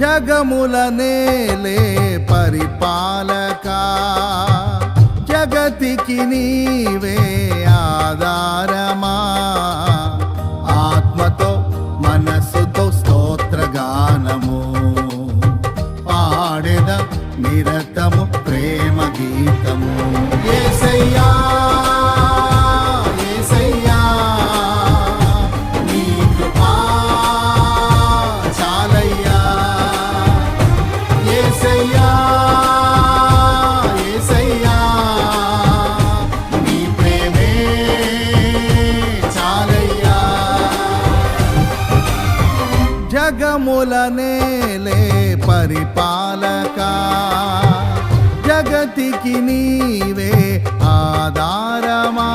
జగముల నేలే పరిపాలకా, జగతికి నీవే ఆధారమా. ఆత్మతో మనస్సుతో స్తోత్రగానము పాడెద నిరతము ప్రేమ గీతము. యేసయ్యా యేసయ్యా నీ కృపా చాలయ్యా. యేసయ్యా యేసయ్యా నీ ప్రేమే చాలయ్యా. జగముల నేలే పరిపాలకా, జగతికి నీవే ఆధారమా.